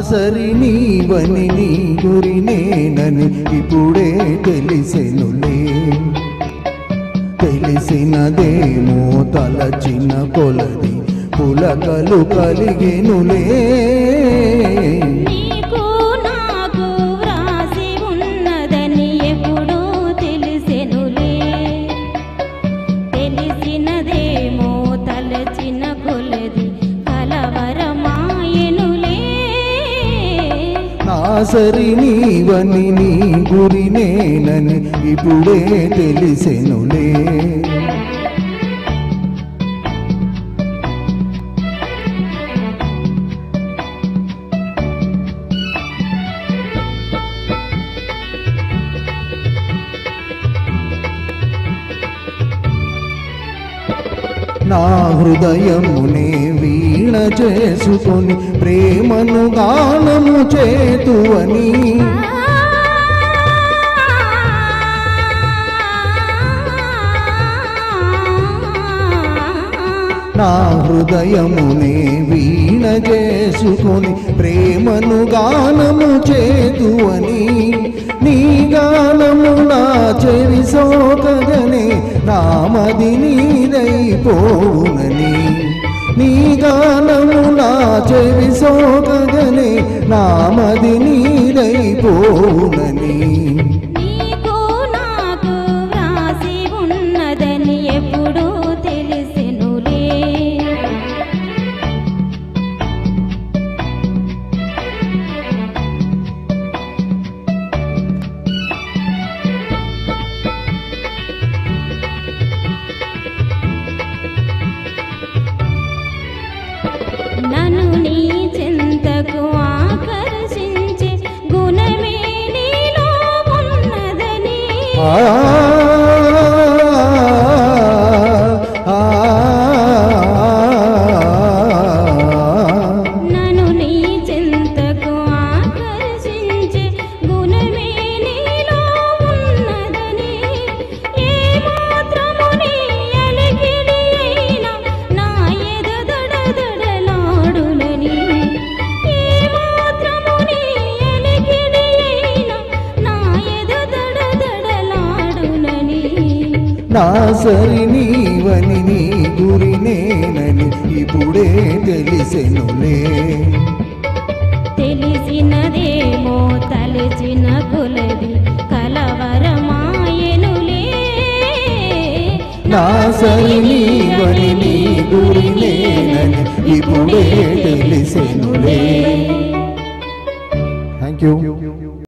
సరి నీవని నీ గురి నేనని ఇప్పుడే తెలిసెనులే. తెలిసినదేమో తలచిన కొలది పులకలు కలిగెనులే. నీకు నాకు వ్రాసి ఉన్నదని ఎప్పుడూ తెలిసెనులే. తెలిసినదేమో తలచిన కొలది కలవరమాయెనులే. నా సరి నీవని నీ గురి నేనని ఇప్పుడే తెలిసెనులే. నా హృదయమునే వీణ చేసుకొని ప్రేమను గానము చేతువని. నా హృదయమునే వీణ చేసుకొని ప్రేమను గానము చేతువని. నీ గానము నా చెవి సోకగనే నామది నీదైపోవునని. నీ గానము నా చెవి సోకగనే నామది నీదైపోవునని. నీకు నాకు వ్రాసి ఉన్నదని ఎప్పుడూ తెలిసెనులే. నన్ను నీ చెంతకు ఆకర్షించే గుణమే నీలో ఉన్నదని. నన్ను నీ చెంతకు ఆకర్షించే గుణమే నీలో ఉన్నదని. ఏ మాత్రము నీ అలికిడి అయినా నా ఎద దడదడలాడునని. ఏ మాత్రము నీ అలికిడి అయినా నా ఎద దడదడలాడునని. నా సరి నీవని నీ గురి నేనని ఇప్పుడే తెలిసెనులే. తెలిసినదేమో తలచిన కొలది కలవరమాయెనులే. నా సరి నీవని నీ గురి నేనని ఇప్పుడే తెలిసెనులే. Thank you.